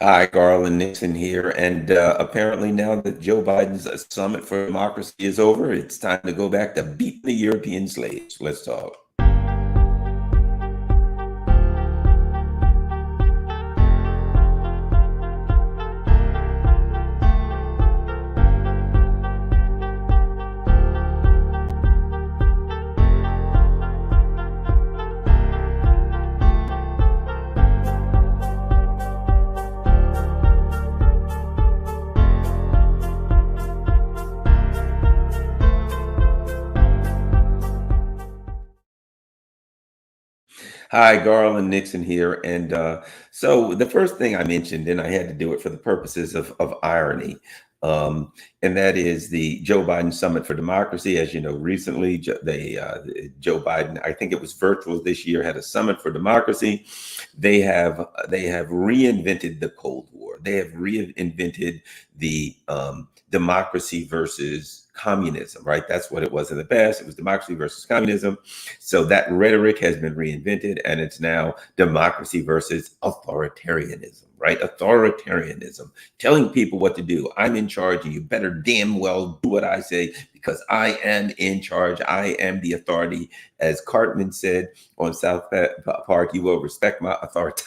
Hi, Garland Nixon here. And apparently, now that Joe Biden's summit for democracy is over, it's time to go back to beating the European slaves. Let's talk. Hi, Garland Nixon here. And so the first thing I mentioned, and I had to do it for the purposes of irony, and that is the Joe Biden Summit for Democracy. As you know, recently Joe Biden, I think it was virtual this year, had a summit for democracy. They have reinvented the Cold War. They have reinvented the democracy versus communism, right? That's what it was in the past. It was democracy versus communism. So that rhetoric has been reinvented, and it's now democracy versus authoritarianism, right? Authoritarianism, telling people what to do. I'm in charge, and you better damn well do what I say because I am in charge. I am the authority. As Cartman said on South Park, you will respect my authority.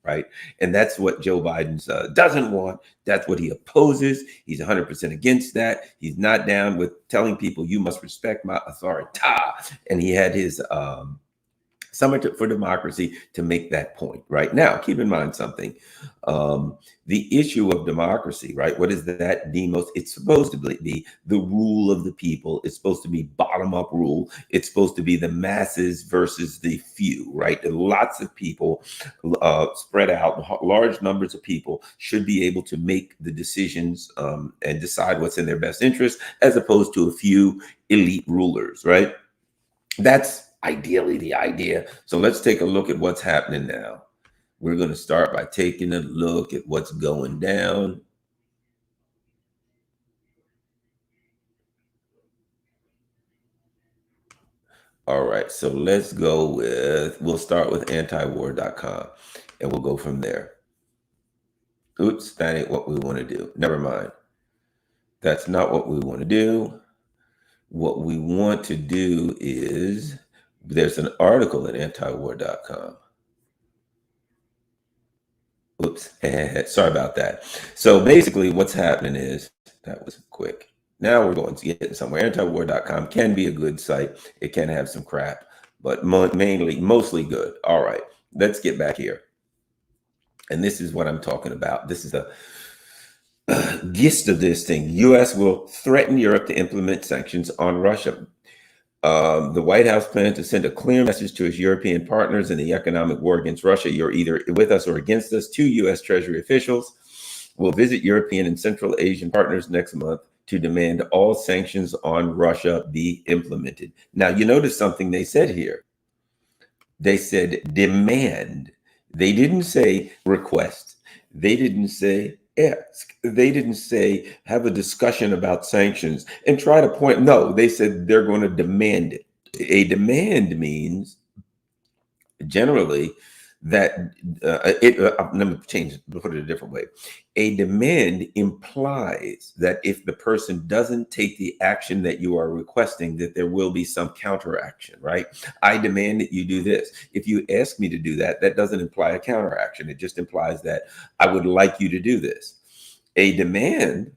Right. And that's what Joe Biden doesn't want. That's what he opposes. He's 100% against that. He's not down with telling people you must respect my authority. And he had his Summit for Democracy to make that point. Right now, keep in mind something. The issue of democracy, right? What is that demos? It's supposed to be the rule of the people. It's supposed to be bottom-up rule. It's supposed to be the masses versus the few, right? Lots of people spread out, large numbers of people should be able to make the decisions and decide what's in their best interest, as opposed to a few elite rulers, right? That's ideally the idea. So let's take a look at what's happening now. We're going to start by taking a look at what's going down. All right, so let's go we'll start with antiwar.com and we'll go from there. Oops, that ain't what we want to do. Never mind. That's not what we want to do. What we want to do is, there's an article at antiwar.com. Oops, sorry about that. So basically what's happening is, that was quick. Now we're going to get somewhere. Antiwar.com can be a good site. It can have some crap, but mostly good. All right, let's get back here. And this is what I'm talking about. This is the gist of this thing. U.S. will threaten Europe to implement sanctions on Russia. The White House plans to send a clear message to its European partners in the economic war against Russia. You're either with us or against us. Two U.S. Treasury officials will visit European and Central Asian partners next month to demand all sanctions on Russia be implemented. Now, you notice something they said here. They said demand. They didn't say request. They didn't say ask. They didn't say have a discussion about sanctions and try to point. No, they said they're going to demand it. A demand means generally that let me put it a different way. A demand implies that if the person doesn't take the action that you are requesting, that there will be some counteraction, right? I demand that you do this. If you ask me to do that, that doesn't imply a counteraction. It just implies that I would like you to do this. A demand,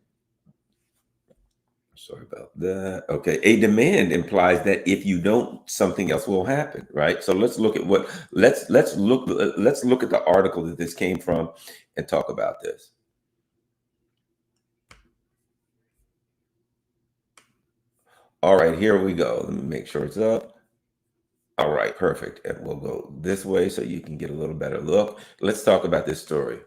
sorry about that. Okay, a demand implies that if you don't, something else will happen, right? So let's look at let's look at the article that this came from and talk about this. All right, here we go. Let me make sure it's up. All right, perfect. And we'll go this way so you can get a little better look. Let's talk about this story.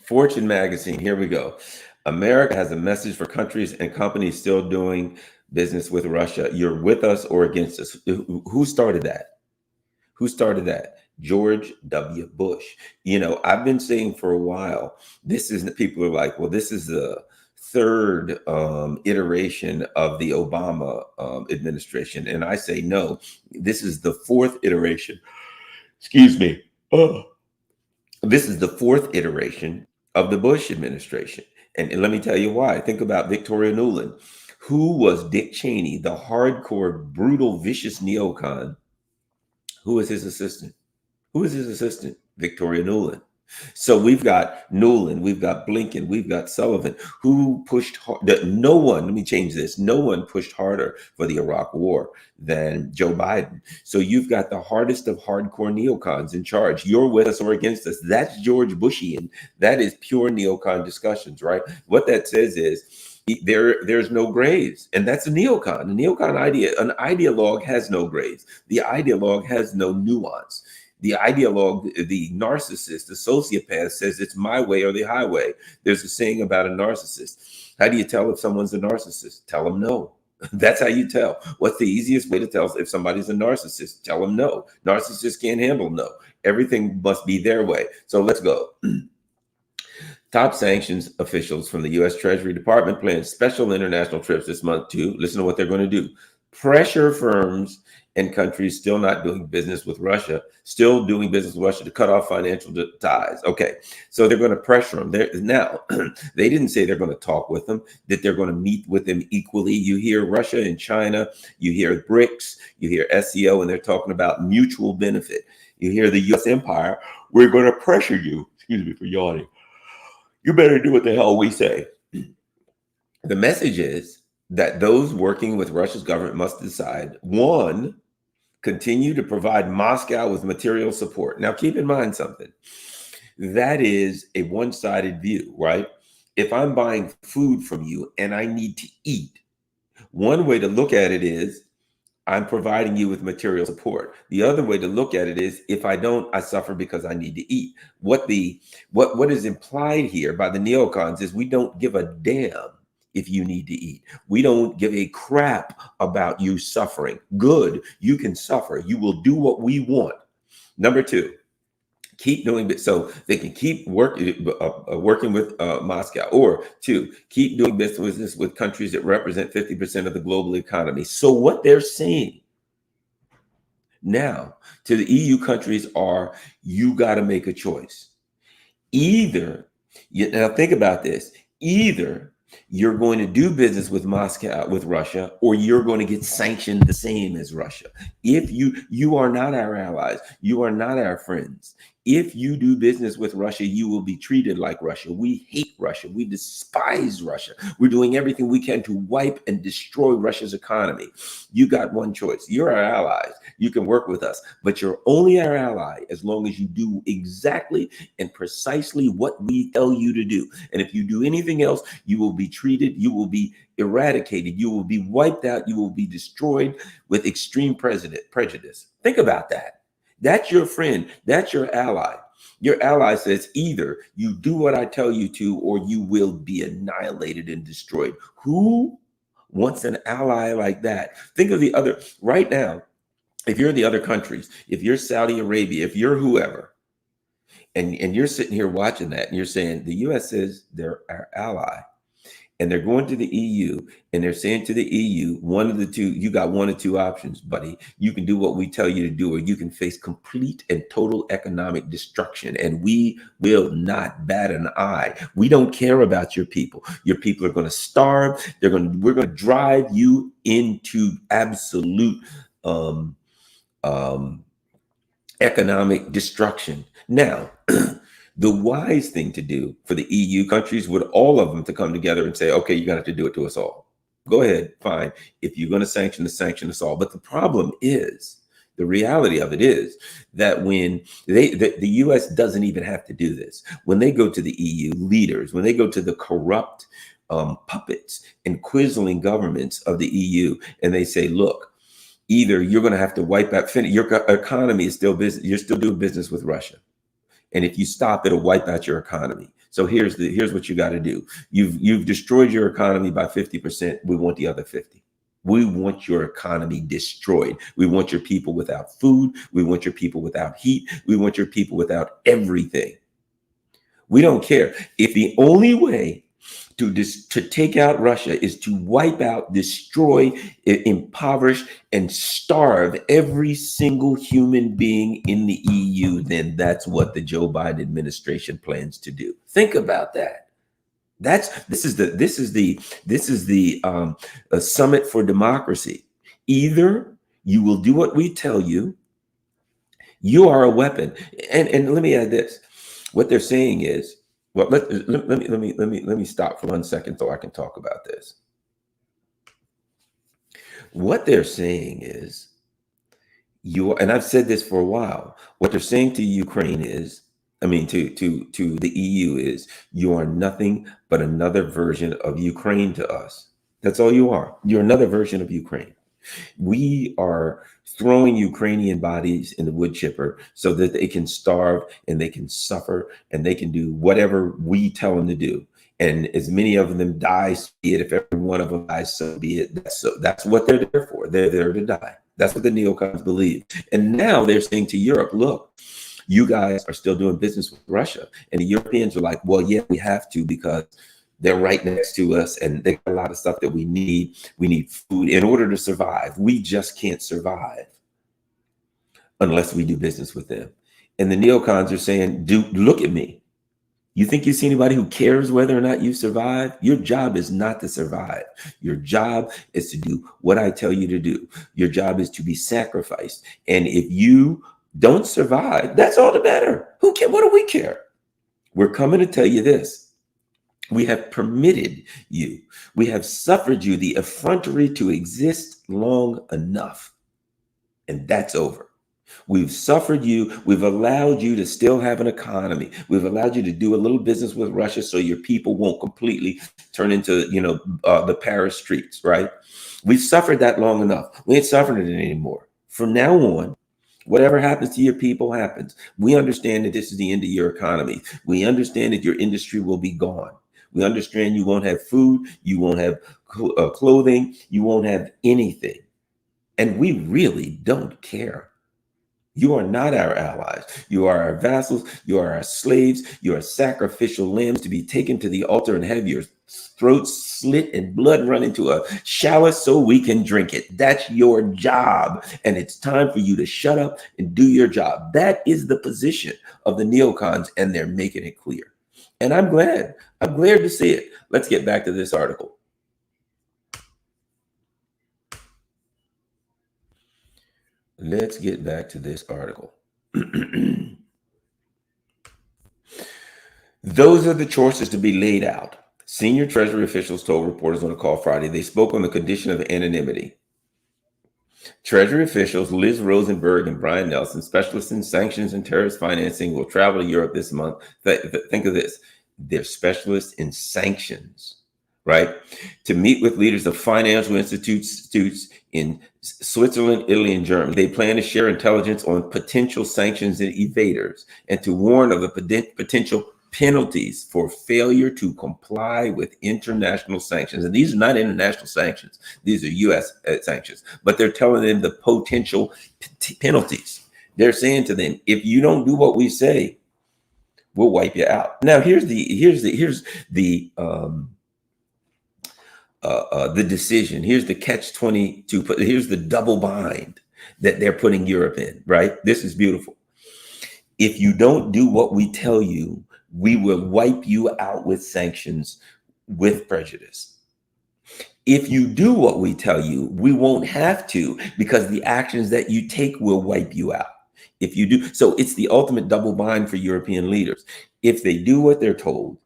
Fortune magazine, here we go. America has a message for countries and companies still doing business with Russia. You're with us or against us. Who started that? Who started that? George W. Bush. You know, I've been saying for a while, people are like, well, this is the third iteration of the Obama administration. And I say, no, this is the fourth iteration. Excuse me. Oh. This is the fourth iteration of the Bush administration. And let me tell you why. Think about Victoria Nuland. Who was Dick Cheney, the hardcore, brutal, vicious neocon? Who was his assistant? Who is his assistant? Victoria Nuland. So we've got Nuland, we've got Blinken, we've got Sullivan, who pushed hard. No one, let me change this, no one pushed harder for the Iraq war than Joe Biden. So you've got the hardest of hardcore neocons in charge. You're with us or against us. That's George Bushian. That is pure neocon discussions, right? What that says is, there's no graves, and that's a neocon. A neocon idea, an ideologue has no graves. The ideologue has no nuance. The ideologue, the narcissist, the sociopath says it's my way or the highway. There's a saying about a narcissist. How do you tell if someone's a narcissist? Tell them no. That's how you tell. What's the easiest way to tell if somebody's a narcissist? Tell them no. Narcissists can't handle no. Everything must be their way. So let's go. Top sanctions officials from the U.S. Treasury Department plan special international trips this month to, listen to what they're going to do, pressure firms and countries still not doing business with Russia, still doing business with Russia to cut off financial ties. Okay, so they're going to pressure them. Now, they didn't say they're going to talk with them, that they're going to meet with them equally. You hear Russia and China, you hear BRICS, you hear SEO, and they're talking about mutual benefit. You hear the U.S. empire, we're going to pressure you. Excuse me for yawning. You better do what the hell we say. The message is that those working with Russia's government must decide, one, continue to provide Moscow with material support. Now, keep in mind something. That is a one-sided view, right? If I'm buying food from you and I need to eat, one way to look at it is I'm providing you with material support. The other way to look at it is if I don't, I suffer because I need to eat. What is implied here by the neocons is we don't give a damn if you need to eat. We don't give a crap about you suffering. Good, you can suffer. You will do what we want. Number two, keep doing it so they can keep working with Moscow. Or two, keep doing business with countries that represent 50% of the global economy. So what they're saying now to the EU countries are, you got to make a choice. Either, now think about this, either you're going to do business with Moscow, with Russia, or you're going to get sanctioned the same as Russia. If you are not our allies, you are not our friends. If you do business with Russia, you will be treated like Russia. We hate Russia. We despise Russia. We're doing everything we can to wipe and destroy Russia's economy. You got one choice. You're our allies. You can work with us, but you're only our ally as long as you do exactly and precisely what we tell you to do. And if you do anything else, you will be treated, you will be eradicated, you will be wiped out, you will be destroyed with extreme prejudice. Think about that. That's your friend. That's your ally. Your ally says either you do what I tell you to, or you will be annihilated and destroyed. Who wants an ally like that? Think of the other right now. If you're the other countries, if you're Saudi Arabia, if you're whoever, and you're sitting here watching that and you're saying the US says they're our ally, and they're going to the EU and they're saying to the EU, one of the two, you got one or two options, buddy. You can do what we tell you to do, or you can face complete and total economic destruction. And we will not bat an eye. We don't care about your people. Your people are going to starve. We're going to drive you into absolute economic destruction. Now, the wise thing to do for the EU countries would all of them to come together and say, okay, you're going to have to do it to us all. Go ahead, fine. If you're going to sanction us all. But the problem is, the reality of it is that when the US doesn't even have to do this. When they go to the EU leaders, when they go to the corrupt puppets and quisling governments of the EU, and they say, look, either you're going to have to wipe out, your economy is still business, you're still doing business with Russia. And if you stop, it'll wipe out your economy. So here's what you got to do. You've destroyed your economy by 50%. We want the other 50. We want your economy destroyed. We want your people without food. We want your people without heat. We want your people without everything. We don't care. If the only way To take out Russia is to wipe out, destroy, impoverish, and starve every single human being in the EU. Then that's what the Joe Biden administration plans to do. Think about that. This is the summit for democracy. Either you will do what we tell you. You are a weapon. And let me add this. What they're saying is, well, let me stop for 1 second so I can talk about this. What they're saying is, and I've said this for a while. What they're saying to Ukraine is, I mean, to the EU is, you are nothing but another version of Ukraine to us. That's all you are. You're another version of Ukraine. We are throwing Ukrainian bodies in the wood chipper so that they can starve and they can suffer and they can do whatever we tell them to do. And as many of them die, so be it. If every one of them dies, so be it. That's what they're there for. They're there to die. That's what the neocons believe. And now they're saying to Europe, look, you guys are still doing business with Russia. And the Europeans are like, well, yeah, we have to, because they're right next to us and they got a lot of stuff that we need. We need food in order to survive. We just can't survive unless we do business with them. And the neocons are saying, look at me. You think you see anybody who cares whether or not you survive? Your job is not to survive. Your job is to do what I tell you to do. Your job is to be sacrificed. And if you don't survive, that's all the better. Who care? What do we care? We're coming to tell you this. We have permitted you. We have suffered you the effrontery to exist long enough. And that's over. We've suffered you. We've allowed you to still have an economy. We've allowed you to do a little business with Russia so your people won't completely turn into, the Paris streets, right? We've suffered that long enough. We ain't suffering it anymore. From now on, whatever happens to your people happens. We understand that this is the end of your economy. We understand that your industry will be gone. We understand you won't have food. You won't have clothing. You won't have anything. And we really don't care. You are not our allies. You are our vassals. You are our slaves. You are sacrificial lambs to be taken to the altar and have your throats slit and blood run into a chalice so we can drink it. That's your job. And it's time for you to shut up and do your job. That is the position of the neocons, and they're making it clear. And I'm glad. I'm glad to see it. Let's get back to this article. Let's get back to this article. Those are the choices to be laid out. Senior Treasury officials told reporters on a call Friday they spoke on the condition of anonymity. Treasury officials Liz Rosenberg and Brian Nelson, specialists in sanctions and terrorist financing, will travel to Europe this month. Think of this. They're specialists in sanctions, right? To meet with leaders of financial institutes in Switzerland, Italy, and Germany. They plan to share intelligence on potential sanctions and evaders and to warn of the potential penalties for failure to comply with international sanctions. And these are not international sanctions. These are U.S. sanctions, but they're telling them the potential penalties. They're saying to them, if you don't do what we say, we'll wipe you out. Now, here's the decision. Here's the catch-22. Here's the double bind that they're putting Europe in, right? This is beautiful. If you don't do what we tell you, we will wipe you out with sanctions with prejudice. If you do what we tell you, we won't have to, because the actions that you take will wipe you out. If you do, so it's the ultimate double bind for European leaders. If they do what they're told,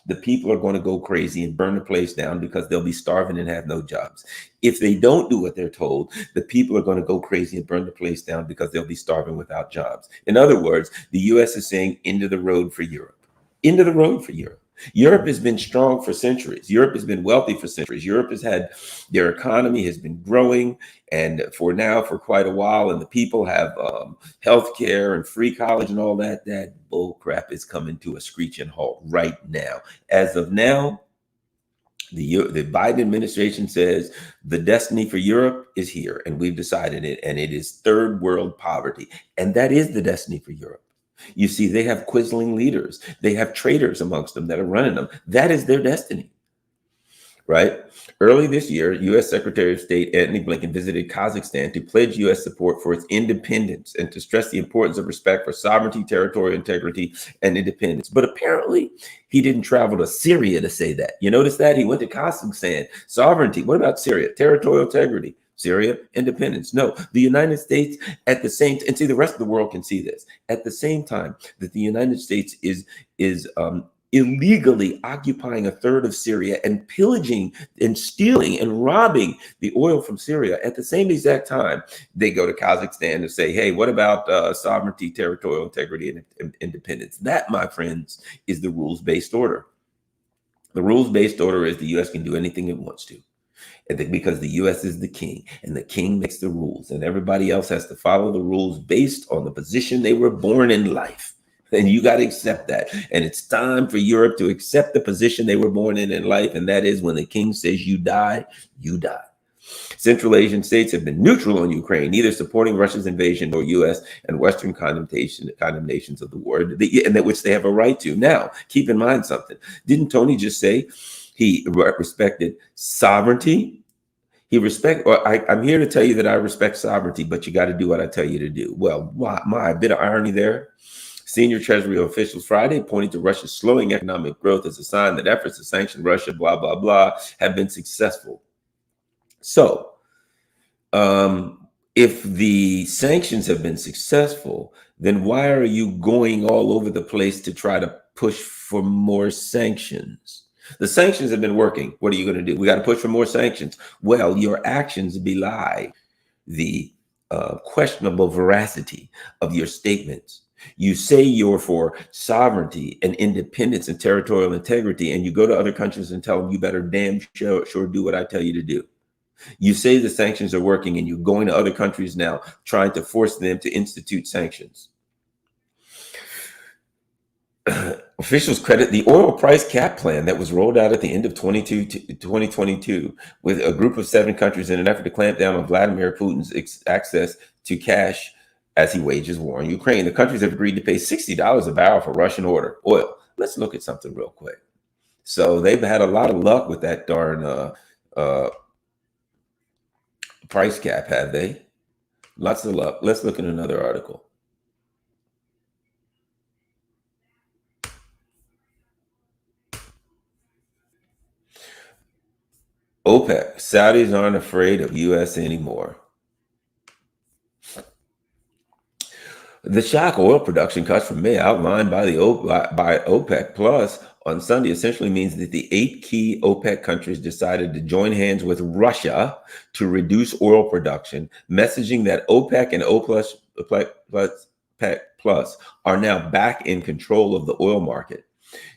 the people are going to go crazy and burn the place down because they'll be starving and have no jobs. If they don't do what they're told, the people are going to go crazy and burn the place down because they'll be starving without jobs. In other words, the U.S. is saying end of the road for Europe. End of the road for Europe. Europe has been strong for centuries. Europe has been wealthy for centuries. Europe has had, their economy has been growing, and for quite a while, and the people have health care and free college and all that. That bull crap is coming to a screeching halt right now. As of now, the Biden administration says the destiny for Europe is here, and we've decided it, and it is third world poverty. And that is the destiny for Europe. You see, they have quisling leaders. They have traitors amongst them that are running them. That is their destiny. right? Early this year, U.S. Secretary of State Antony Blinken visited Kazakhstan to pledge U.S. support for its independence and to stress the importance of respect for sovereignty, territorial integrity, and independence. But apparently, he didn't travel to Syria to say that. You notice that? He went to Kazakhstan. Sovereignty. What about Syria? Territorial integrity. Syria, independence. No, the United States at the same, and see, the rest of the world can see this, at the same time that the United States is illegally occupying a third of Syria and pillaging and stealing and robbing the oil from Syria. At the same exact time, they go to Kazakhstan and say, hey, what about sovereignty, territorial integrity, and independence? That, my friends, is the rules-based order. The rules-based order is the U.S. can do anything it wants to. Because the U.S. is the king, and the king makes the rules, and everybody else has to follow the rules based on the position they were born in life. And you got to accept that. And it's time for Europe to accept the position they were born in life, and that is when the king says you die, you die. Central Asian states have been neutral on Ukraine, neither supporting Russia's invasion nor U.S. and Western condemnations of the war, and that which they have a right to. Now, keep in mind something. Didn't Tony just say he respected sovereignty? I'm here to tell you that I respect sovereignty, but you got to do what I tell you to do. Well, my bit of irony there. Senior Treasury officials Friday pointed to Russia's slowing economic growth as a sign that efforts to sanction Russia, blah, blah, blah, have been successful. So, if the sanctions have been successful, then why are you going all over the place to try to push for more sanctions? The sanctions have been working. What are you going to do? We got to push for more sanctions. Well, your actions belie the questionable veracity of your statements. You say you're for sovereignty and independence and territorial integrity, and you go to other countries and tell them you better damn sure do what I tell you to do. You say the sanctions are working, and you're going to other countries now trying to force them to institute sanctions. Officials credit the oil price cap plan that was rolled out at the end of 2022 with a group of 7 countries in an effort to clamp down on Vladimir Putin's access to cash as he wages war in Ukraine. The countries have agreed to pay $60 a barrel for Russian oil. Let's look at something real quick. So they've had a lot of luck with that darn price cap, have they? Lots of luck. Let's look at another article. OPEC, Saudis aren't afraid of U.S. anymore. The shock oil production cuts from May outlined by OPEC Plus on Sunday essentially means that the 8 key OPEC countries decided to join hands with Russia to reduce oil production, messaging that OPEC and OPEC Plus are now back in control of the oil market.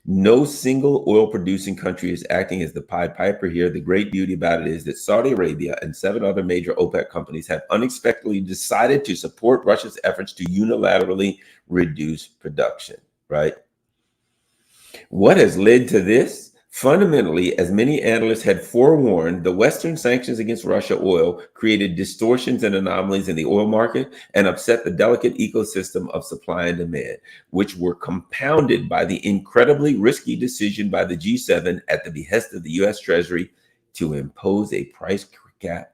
No single oil producing country is acting as the Pied Piper here. The great beauty about it is that Saudi Arabia and 7 other major OPEC companies have unexpectedly decided to support Russia's efforts to unilaterally reduce production, right? What has led to this? Fundamentally, as many analysts had forewarned, the Western sanctions against Russia oil created distortions and anomalies in the oil market and upset the delicate ecosystem of supply and demand, which were compounded by the incredibly risky decision by the G7 at the behest of the U.S. Treasury to impose a price cap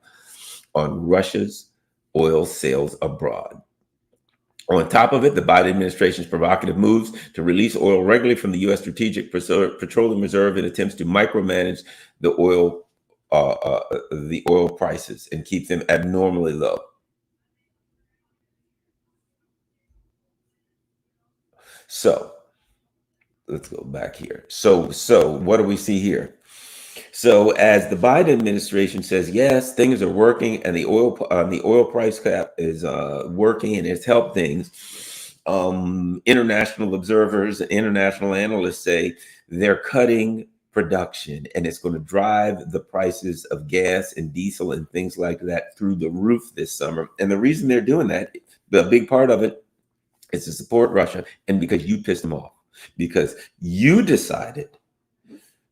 on Russia's oil sales abroad. On top of it, the Biden administration's provocative moves to release oil regularly from the U.S. Strategic Petroleum Reserve in attempts to micromanage the oil prices and keep them abnormally low. So let's go back here. So what do we see here? So as the Biden administration says, yes, things are working, and the oil price cap is working, and it's helped things. International observers and international analysts say they're cutting production, and it's going to drive the prices of gas and diesel and things like that through the roof this summer. And the reason they're doing that, the big part of it, is to support Russia, and because you pissed them off, because you decided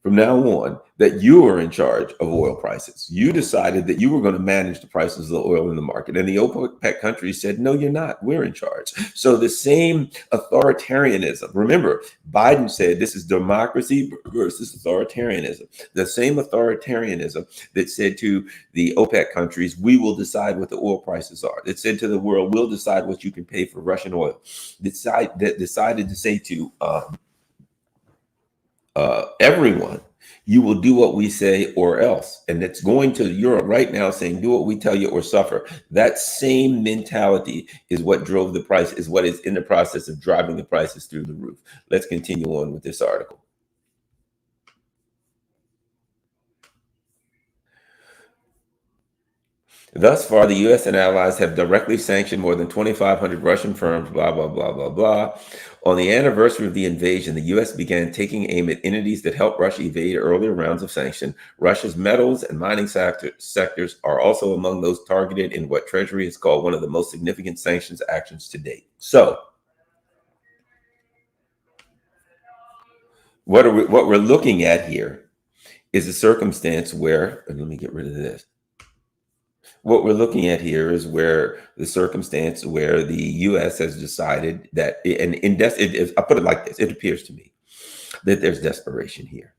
from now on that you are in charge of oil prices. You decided that you were going to manage the prices of the oil in the market. And the OPEC countries said, no, you're not. We're in charge. So the same authoritarianism, remember, Biden said this is democracy versus authoritarianism. The same authoritarianism that said to the OPEC countries, we will decide what the oil prices are. That said to the world, we'll decide what you can pay for Russian oil. That decided to say to everyone, you will do what we say or else. And it's going to Europe right now saying, do what we tell you or suffer. That same mentality is what drove the price, is what is in the process of driving the prices through the roof. Let's continue on with this article. Thus far, the U.S. and allies have directly sanctioned more than 2,500 Russian firms, blah, blah, blah, blah, blah. On the anniversary of the invasion, the U.S. began taking aim at entities that helped Russia evade earlier rounds of sanction. Russia's metals and mining sectors are also among those targeted in what Treasury has called one of the most significant sanctions actions to date. So, what we're looking at here is a circumstance where, and let me get rid of this. What we're looking at here is where the circumstance where the U.S. has decided that, I put it like this: it appears to me that there's desperation here.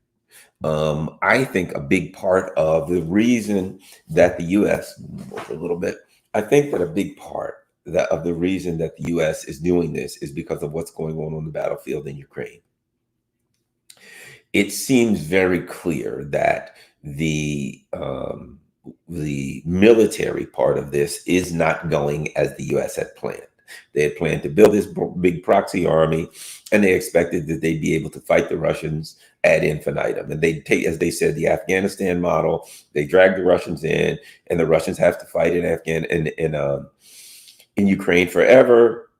I think a big part of the reason that the U.S. a little bit, I think that a big part of the reason that the U.S. is doing this is because of what's going on the battlefield in Ukraine. It seems very clear that the military part of this is not going as the U.S. had planned. They had planned to build this big proxy army, and they expected that they'd be able to fight the Russians ad infinitum. And they take, as they said, the Afghanistan model. They drag the Russians in, and the Russians have to fight in Ukraine forever.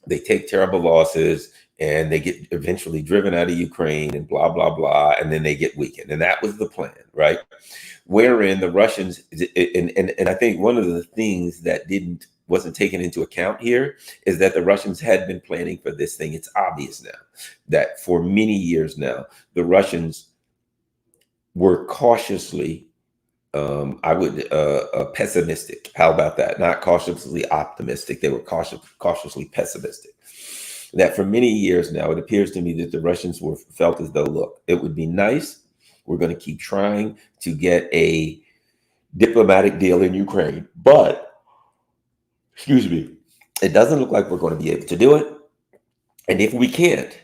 They take terrible losses, and they get eventually driven out of Ukraine, and blah, blah, blah, and then they get weakened. And that was the plan, right? Wherein the Russians, and I think one of the things that wasn't taken into account here is that the Russians had been planning for this thing. It's obvious now that for many years now, the Russians were cautiously, pessimistic. How about that? Not cautiously optimistic. They were cautiously pessimistic. That for many years now, it appears to me that the Russians felt as though, look, it would be nice. We're going to keep trying to get a diplomatic deal in Ukraine, but, excuse me, it doesn't look like we're going to be able to do it. And if we can't,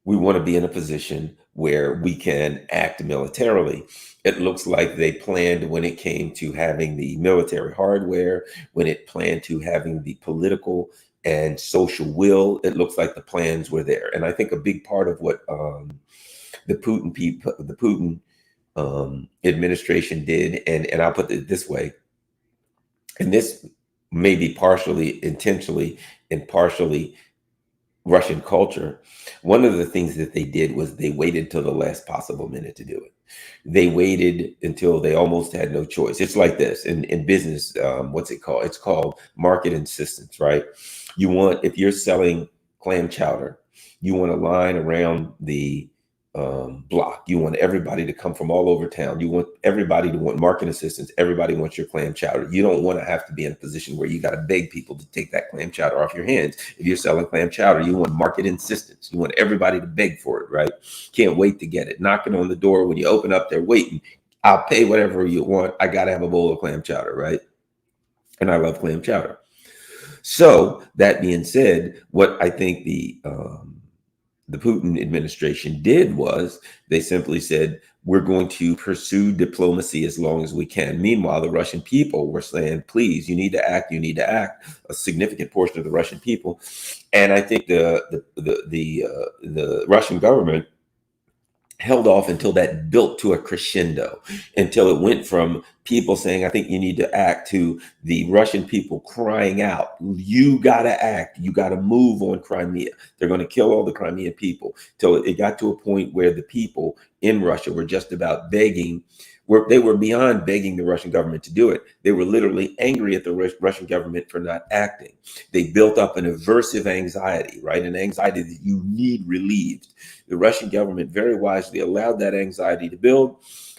we want to be in a position where we can act militarily. It looks like they planned, when it came to having the military hardware, when it planned to having the political and social will, it looks like the plans were there. And I think a big part of what the Putin administration did, and I'll put it this way, and this may be partially intentionally and partially Russian culture. One of the things that they did was they waited till the last possible minute to do it. They waited until they almost had no choice. It's like this in business. What's it called? It's called market insistence, right? If you're selling clam chowder, you want a line around the block. You want everybody to come from all over town. You want everybody to want market assistance. Everybody wants your clam chowder. You don't want to have to be in a position where you got to beg people to take that clam chowder off your hands. If you're selling clam chowder, you want market insistence. You want everybody to beg for it, right? Can't wait to get it. Knocking on the door. When you open up, they're waiting. I'll pay whatever you want. I got to have a bowl of clam chowder, right? And I love clam chowder. So that being said, what I think the Putin administration did was they simply said, we're going to pursue diplomacy as long as we can. Meanwhile, the Russian people were saying, please, you need to act, you need to act, a significant portion of the Russian people. And I think the Russian government held off until that built to a crescendo, until it went from people saying, I think you need to act, to the Russian people crying out, you got to act, you got to move on Crimea. They're going to kill all the Crimean people, till it got to a point where the people in Russia were just about begging They were beyond begging the Russian government to do it. They were literally angry at the Russian government for not acting. They built up an aversive anxiety, right? An anxiety that you need relieved. The Russian government very wisely allowed that anxiety to build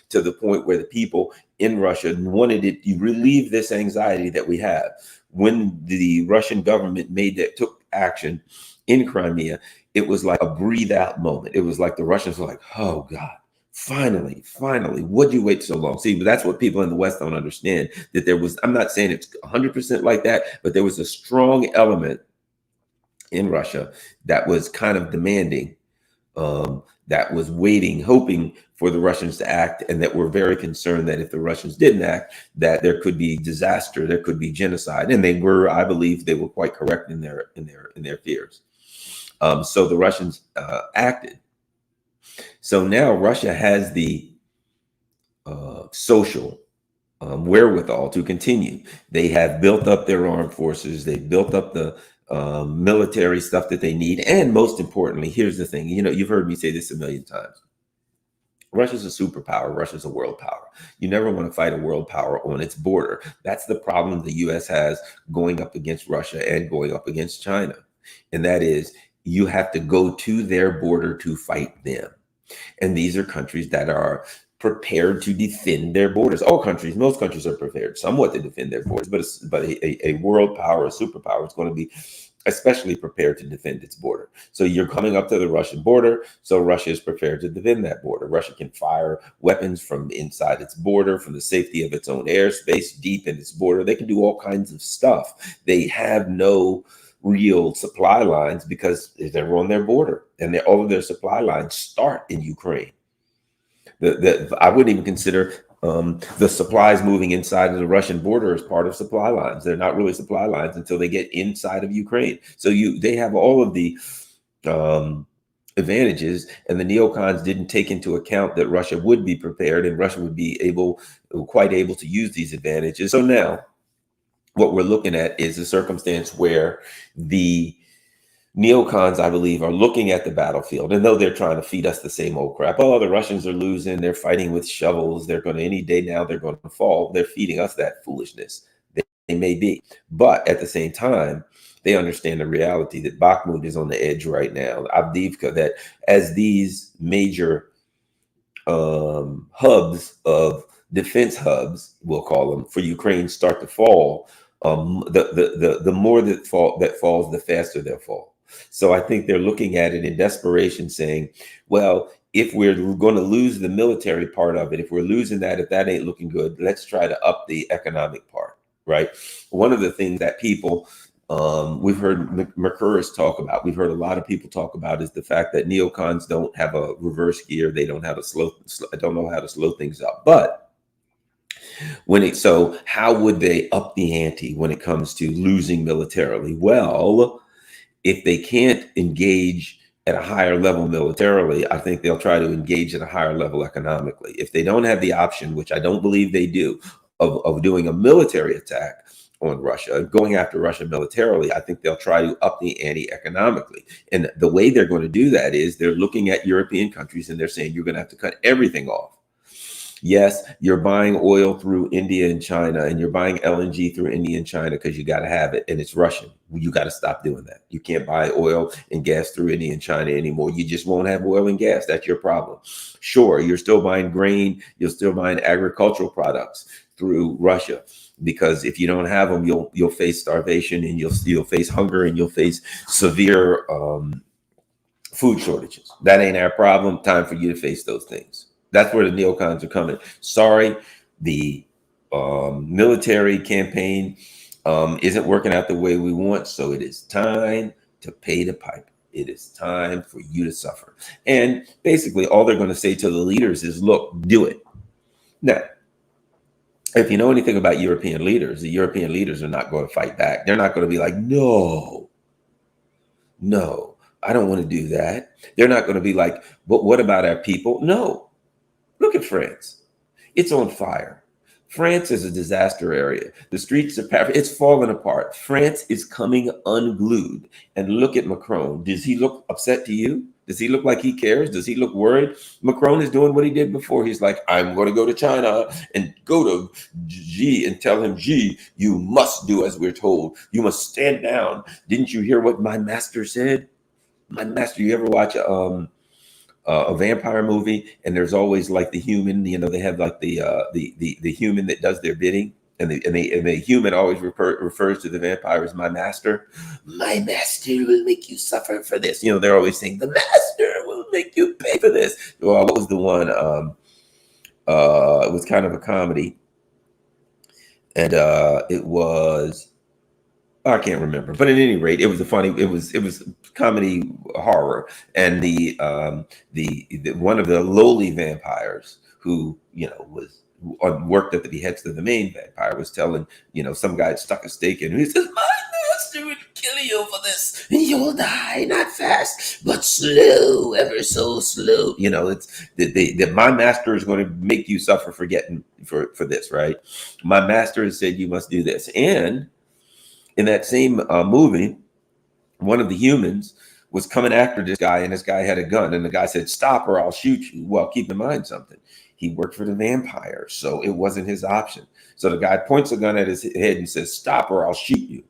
to the point where the people in Russia wanted it to relieve this anxiety that we have. When the Russian government took action in Crimea, it was like a breathe out moment. It was like the Russians were like, oh God, finally, what'd you wait so long? See, but that's what people in the West don't understand, that there was, I'm not saying it's 100% like that, but there was a strong element in Russia that was kind of demanding, that was waiting, hoping for the Russians to act, and that were very concerned that if the Russians didn't act, that there could be disaster, there could be genocide. And they were, I believe, they were quite correct in their fears. So the Russians acted. So now Russia has the social wherewithal to continue. They have built up their armed forces. They've built up the military stuff that they need. And most importantly, here's the thing, you've heard me say this a million times. Russia's a superpower. Russia's a world power. You never want to fight a world power on its border. That's the problem the U.S. has going up against Russia and going up against China. And that is, you have to go to their border to fight them. And these are countries that are prepared to defend their borders. Most countries are prepared somewhat to defend their borders, but a world power, a superpower, is going to be especially prepared to defend its border. So you're coming up to the Russian border, so Russia is prepared to defend that border. Russia can fire weapons from inside its border, from the safety of its own airspace, deep in its border. They can do all kinds of stuff. They have no real supply lines because they're on their border, and all of their supply lines start in Ukraine. I wouldn't even consider the supplies moving inside of the Russian border as part of supply lines. They're not really supply lines until they get inside of Ukraine. So they have all of the advantages, and the neocons didn't take into account that Russia would be prepared and Russia would be quite able to use these advantages. So now what we're looking at is a circumstance where the neocons, I believe, are looking at the battlefield, and though they're trying to feed us the same old crap, oh, the Russians are losing, they're fighting with shovels, they're going to, any day now, they're going to fall. They're feeding us that foolishness. They may be. But at the same time, they understand the reality that Bakhmut is on the edge right now, Avdiivka, that as these major hubs of defense hubs, we'll call them, for Ukraine start to fall, the more that falls, the faster they'll fall. So I think they're looking at it in desperation, saying, well, if we're going to lose the military part of it, if we're losing that, if that ain't looking good, let's try to up the economic part, right? One of the things that people, we've heard Mercouris talk about, we've heard a lot of people talk about, is the fact that neocons don't have a reverse gear. They don't don't know how to slow things up. But so how would they up the ante when it comes to losing militarily? Well, if they can't engage at a higher level militarily, I think they'll try to engage at a higher level economically. If they don't have the option, which I don't believe they do, of doing a military attack on Russia, going after Russia militarily, I think they'll try to up the ante economically. And the way they're going to do that is they're looking at European countries and they're saying, you're going to have to cut everything off. Yes, you're buying oil through India and China, and you're buying LNG through India and China because you got to have it, and it's Russian. You got to stop doing that. You can't buy oil and gas through India and China anymore. You just won't have oil and gas. That's your problem. Sure, you're still buying grain. You're still buying agricultural products through Russia, because if you don't have them, you'll face starvation, and you'll face hunger, and you'll face severe food shortages. That ain't our problem. Time for you to face those things. That's where the neocons are coming. Sorry, the military campaign isn't working out the way we want. So it is time to pay the piper. It is time for you to suffer. And basically, all they're going to say to the leaders is, look, do it. Now, if you know anything about European leaders, the European leaders are not going to fight back. They're not going to be like, no, I don't want to do that. They're not going to be like, but what about our people? No. Look at France. It's on fire. France is a disaster area. The streets of Paris, it's falling apart. France is coming unglued. And look at Macron. Does he look upset to you? Does he look like he cares? Does he look worried? Macron is doing what he did before. He's like, I'm going to go to China and go to Xi and tell him, Xi, you must do as we're told. You must stand down. Didn't you hear what my master said? My master, you ever watch a vampire movie, and there's always like the human, they have like the human that does their bidding, and the human always refers to the vampire as my master. My master will make you suffer for this. They're always saying the master will make you pay for this. Well, what was the one? It was kind of a comedy, and it was. I can't remember, but at any rate, it was it was comedy horror, and the one of the lowly vampires who was worked at the behest of the main vampire was telling some guy had stuck a stake in him. He says, "My master will kill you for this, and you'll die not fast, but slow, ever so slow." It's my master is going to make you suffer for this, right? My master has said you must do this, and in that same movie, one of the humans was coming after this guy, and this guy had a gun, and the guy said, "Stop or I'll shoot you." Well, keep in mind something. He worked for the vampire, so it wasn't his option. So the guy points a gun at his head and says, "Stop or I'll shoot you."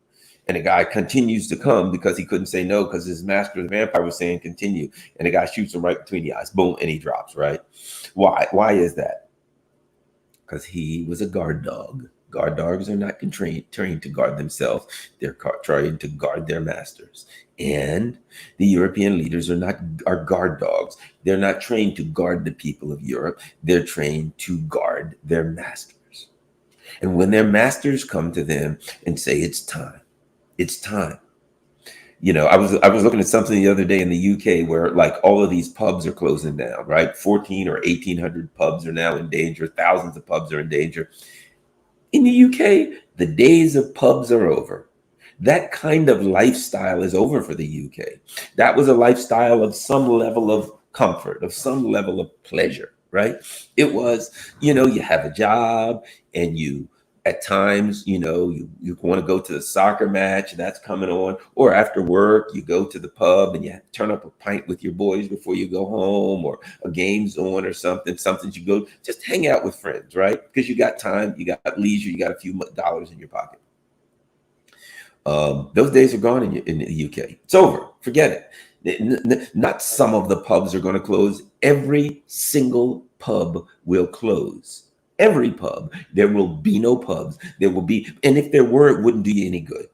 And the guy continues to come because he couldn't say no because his master, the vampire, was saying continue. And the guy shoots him right between the eyes. Boom, and he drops, right? Why? Why is that? Because he was a guard dog. Guard dogs are not trained to guard themselves. They're trying to guard their masters. And the European leaders are guard dogs. They're not trained to guard the people of Europe. They're trained to guard their masters. And when their masters come to them and say, it's time. I was looking at something the other day in the UK where like all of these pubs are closing down, right? 14 or 1,800 pubs are now in danger. Thousands of pubs are in danger. In the UK, the days of pubs are over. That kind of lifestyle is over for the UK. That was a lifestyle of some level of comfort, of some level of pleasure, right? It was, you have a job and you, at times, you want to go to the soccer match that's coming on, or after work, you go to the pub and you turn up a pint with your boys before you go home, or a game's on or something you go just hang out with friends, right? Because you got time, you got leisure, you got a few dollars in your pocket. Those days are gone in the UK. It's over. Forget it. Not some of the pubs are going to close. Every single pub will close. Every pub. There will be no pubs. There will be, and if there were, it wouldn't do you any good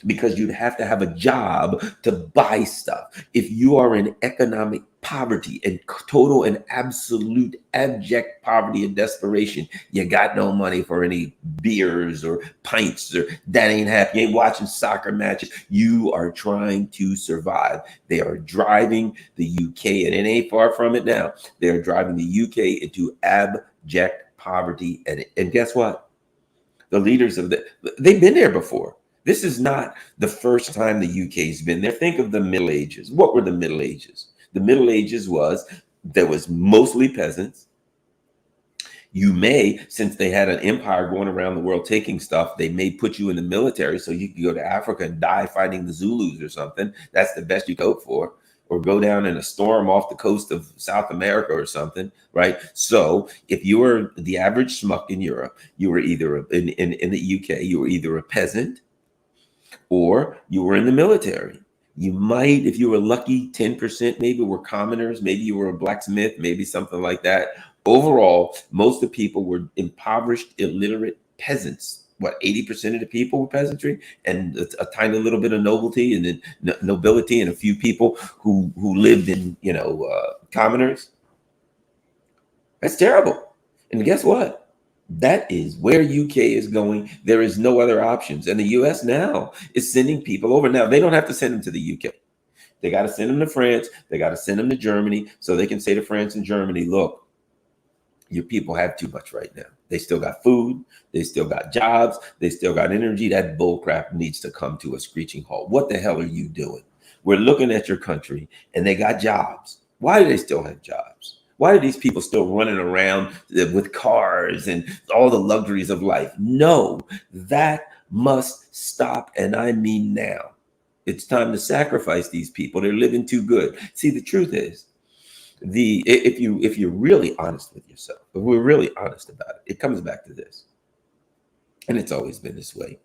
because you'd have to have a job to buy stuff. If you are in economic poverty and total and absolute abject poverty and desperation, you got no money for any beers or pints, or that ain't happening. You ain't watching soccer matches. You are trying to survive. They are driving the UK, and it ain't far from it now. They are driving the UK into abject poverty. And guess what? The leaders they've been there before. This is not the first time the UK's been there. Think of the Middle Ages. What were the Middle Ages? The Middle Ages there was mostly peasants. You may, since they had an empire going around the world taking stuff, they may put you in the military so you could go to Africa and die fighting the Zulus or something. That's the best you could hope for. Or go down in a storm off the coast of South America or something, right? So if you were the average schmuck in Europe, you were either in the UK, you were either a peasant or you were in the military. You might, if you were lucky, 10% maybe were commoners, maybe you were a blacksmith, maybe something like that. Overall, most of the people were impoverished, illiterate peasants. What, 80% of the people were peasantry, and a tiny little bit of nobility, and then nobility, and a few people who lived in commoners. That's terrible. And guess what? That is where UK is going. There is no other options. And the US now is sending people over. Now, they don't have to send them to the UK. They got to send them to France. They got to send them to Germany so they can say to France and Germany, look, your people have too much right now. They still got food. They still got jobs. They still got energy. That bullcrap needs to come to a screeching halt. What the hell are you doing? We're looking at your country and they got jobs. Why do they still have jobs? Why are these people still running around with cars and all the luxuries of life? No, that must stop. And I mean now. It's time to sacrifice these people. They're living too good. See, the truth is, if you're really honest with yourself, if we're really honest about it, it comes back to this. And it's always been this way.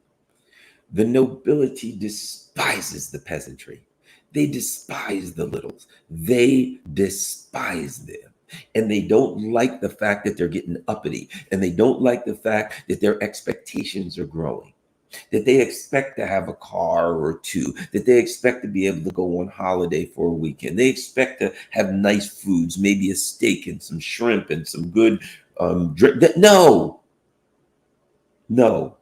The nobility despises the peasantry. They despise the littles. They despise them. And they don't like the fact that they're getting uppity. And they don't like the fact that their expectations are growing, that they expect to have a car or two, that they expect to be able to go on holiday for a weekend. They expect to have nice foods, maybe a steak and some shrimp and some good drink. No, no.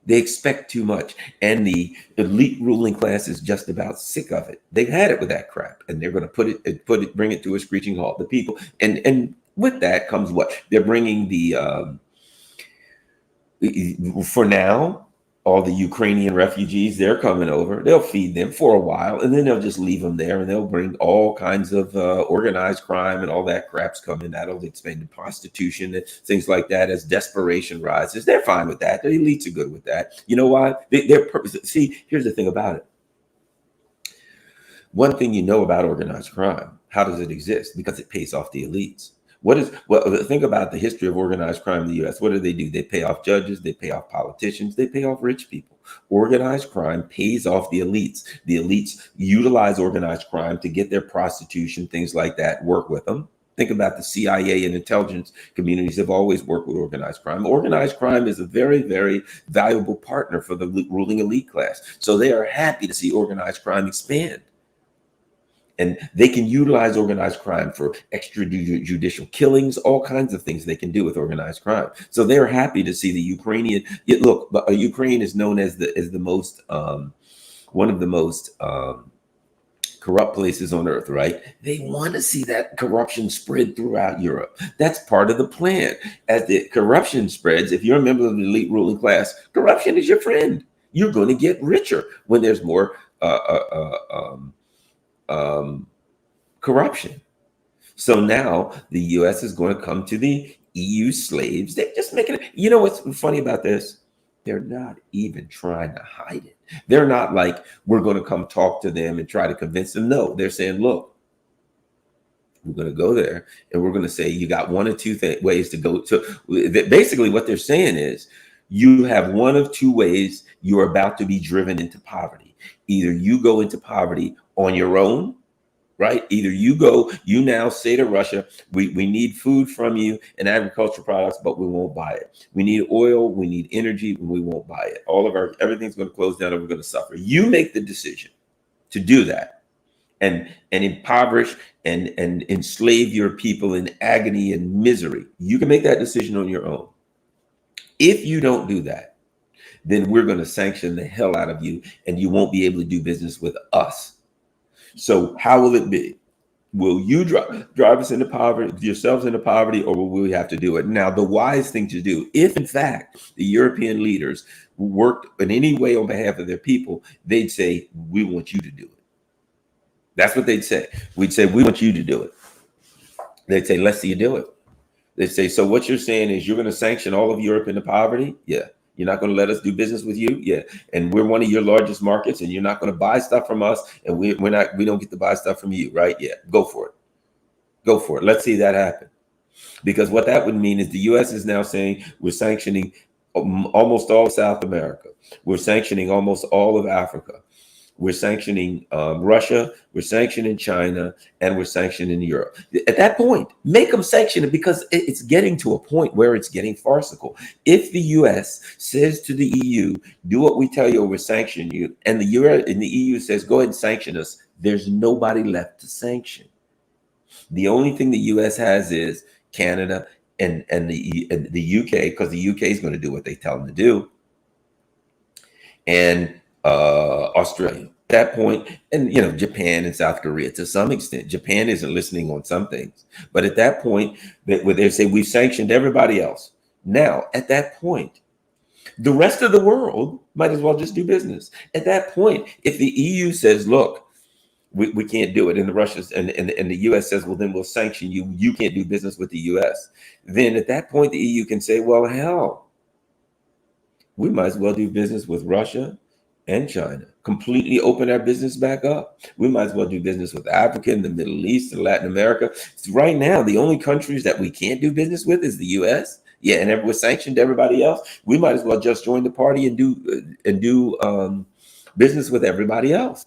They expect too much, and the elite ruling class is just about sick of it. They've had it with that crap, and they're going to bring it to a screeching halt. The people, and with that comes what they're bringing for now. All the Ukrainian refugees, they're coming over. They'll feed them for a while, and then they'll just leave them there, and they'll bring all kinds of organized crime and all that crap's coming. That'll expand to prostitution and things like that as desperation rises. They're fine with that. The elites are good with that. You know why? They're purpose. See, here's the thing about it. One thing you know about organized crime, how does it exist? Because it pays off the elites. Think about the history of organized crime in the U.S. What do? They pay off judges, they pay off politicians, they pay off rich people. Organized crime pays off the elites. The elites utilize organized crime to get their prostitution, things like that, work with them. Think about the CIA and intelligence communities have always worked with organized crime. Organized crime is a very, very valuable partner for the ruling elite class. So they are happy to see organized crime expand. And they can utilize organized crime for extrajudicial killings, all kinds of things they can do with organized crime. So they're happy to see the Ukrainian. Look, Ukraine is known as the most one of the most corrupt places on earth, right? They want to see that corruption spread throughout Europe. That's part of the plan. As the corruption spreads, if you're a member of the elite ruling class, corruption is your friend. You're going to get richer when there's more corruption. So now the U.S. is going to come to the EU slaves. They're just making it. You know what's funny about this? They're not even trying to hide it. They're not like, we're going to come talk to them and try to convince them. No, they're saying, look, we're going to go there and we're going to say, you got one of two ways to go to. Basically, what they're saying is, you have one of two ways you're about to be driven into poverty. Either you go into poverty on your own, right? Either you now say to Russia, we need food from you and agricultural products, but we won't buy it. We need oil, we need energy, and we won't buy it. Everything's going to close down and we're going to suffer. You make the decision to do that and impoverish and enslave your people in agony and misery. You can make that decision on your own. If you don't do that, then we're going to sanction the hell out of you and you won't be able to do business with us. So how will it be? Will you drive us into poverty, yourselves into poverty, or will we have to do it? Now, the wise thing to do, if in fact the European leaders worked in any way on behalf of their people, they'd say, we want you to do it. That's what they'd say. We'd say, we want you to do it. They'd say, let's see you do it. They'd say, so what you're saying is you're going to sanction all of Europe into poverty? Yeah. You're not going to let us do business with you? Yeah. And we're one of your largest markets and you're not going to buy stuff from us and we don't get to buy stuff from you, right? Yeah. Go for it. Go for it. Let's see that happen. Because what that would mean is the U.S. is now saying we're sanctioning almost all of South America. We're sanctioning almost all of Africa. We're sanctioning Russia, we're sanctioning China, and we're sanctioning Europe. At that point, make them sanction it because it's getting to a point where it's getting farcical. If the U.S. says to the EU, do what we tell you or we'll sanction you, and the EU says, go ahead and sanction us, there's nobody left to sanction. The only thing the U.S. has is Canada and the U.K., because the U.K. is going to do what they tell them to do, and Australia at that point, and Japan and South Korea to some extent. Japan isn't listening on some things, but at that point, where they say we've sanctioned everybody else. Now, at that point, the rest of the world might as well just do business. At that point, if the EU says, look, We can't do it. And the Russians and the US says, well, then we'll sanction you. You can't do business with the US. Then at that point, the EU can say, well, hell, we might as well do business with Russia and China. Completely open our business back up. We might as well do business with Africa and the Middle East and Latin America. So right now, the only countries that we can't do business with is the US. Yeah, and we're sanctioned everybody else. We might as well just join the party and do business with everybody else.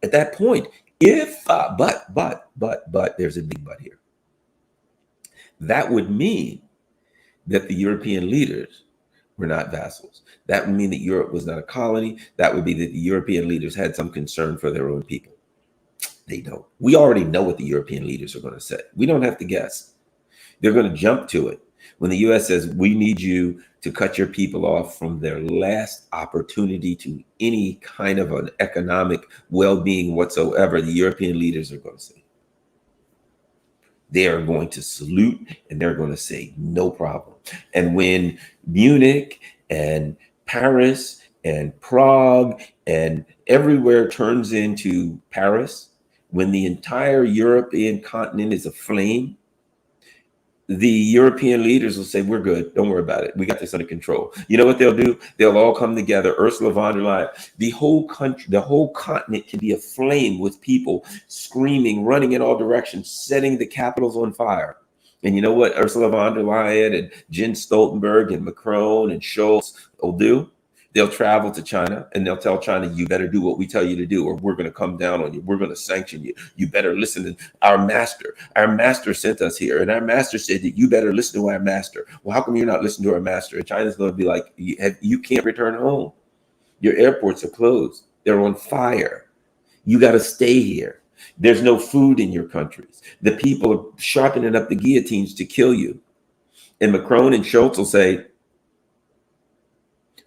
At that point, if but there's a big but here. That would mean that the European leaders were not vassals. That would mean that Europe was not a colony. That would be that the European leaders had some concern for their own people. They don't. We already know what the European leaders are going to say. We don't have to guess. They're going to jump to it. When the US says, we need you to cut your people off from their last opportunity to any kind of an economic well-being whatsoever, the European leaders are going to say, they are going to salute and they're going to say, no problem. And when Munich and Paris and Prague and everywhere turns into Paris, when the entire European continent is aflame, the European leaders will say, we're good. Don't worry about it. We got this under control. You know what they'll do? They'll all come together. Ursula von der Leyen, the whole country, the whole continent can be aflame with people screaming, running in all directions, setting the capitals on fire. And you know what Ursula von der Leyen and Jens Stoltenberg and Macron and Scholz will do? They'll travel to China and they'll tell China, you better do what we tell you to do, or we're going to come down on you. We're going to sanction you. You better listen to our master. Our master sent us here. And our master said that you better listen to our master. Well, how come you're not listening to our master? And China's going to be like, you can't return home. Your airports are closed. They're on fire. You got to stay here. There's no food in your countries. The people are sharpening up the guillotines to kill you. And Macron and Scholz will say,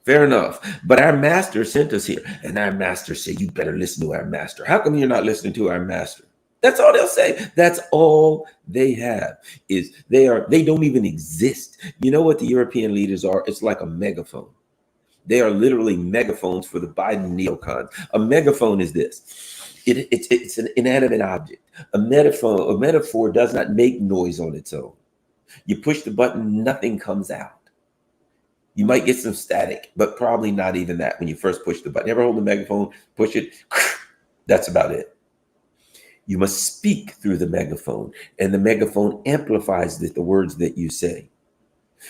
fair enough. But our master sent us here. And our master said, you better listen to our master. How come you're not listening to our master? That's all they'll say. That's all they have is they don't even exist. You know what the European leaders are? It's like a megaphone. They are literally megaphones for the Biden neocons. A megaphone is this. It's an inanimate object. A metaphor does not make noise on its own. You push the button, nothing comes out. You might get some static, but probably not even that when you first push the button. Ever hold the megaphone, push it, that's about it. You must speak through the megaphone, and the megaphone amplifies the words that you say.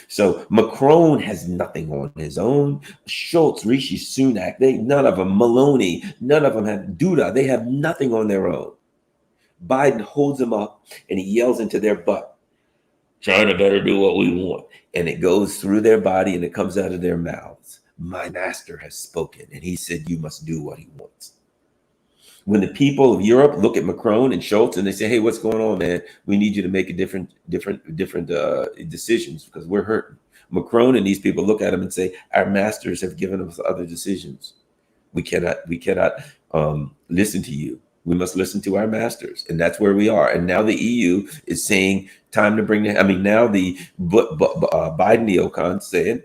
So Macron has nothing on his own. Scholz, Rishi Sunak, none of them, Maloney, none of them have Duda. They have nothing on their own. Biden holds them up and he yells into their butt, China better do what we want. And it goes through their body and it comes out of their mouths. My master has spoken and he said, you must do what he wants. When the people of Europe look at Macron and Scholz and they say, hey, what's going on, man? We need you to make a different decisions because we're hurting. Macron and these people look at him and say, our masters have given us other decisions. We cannot listen to you. We must listen to our masters. And that's where we are. And now the EU is saying time to bring now the Biden neocons saying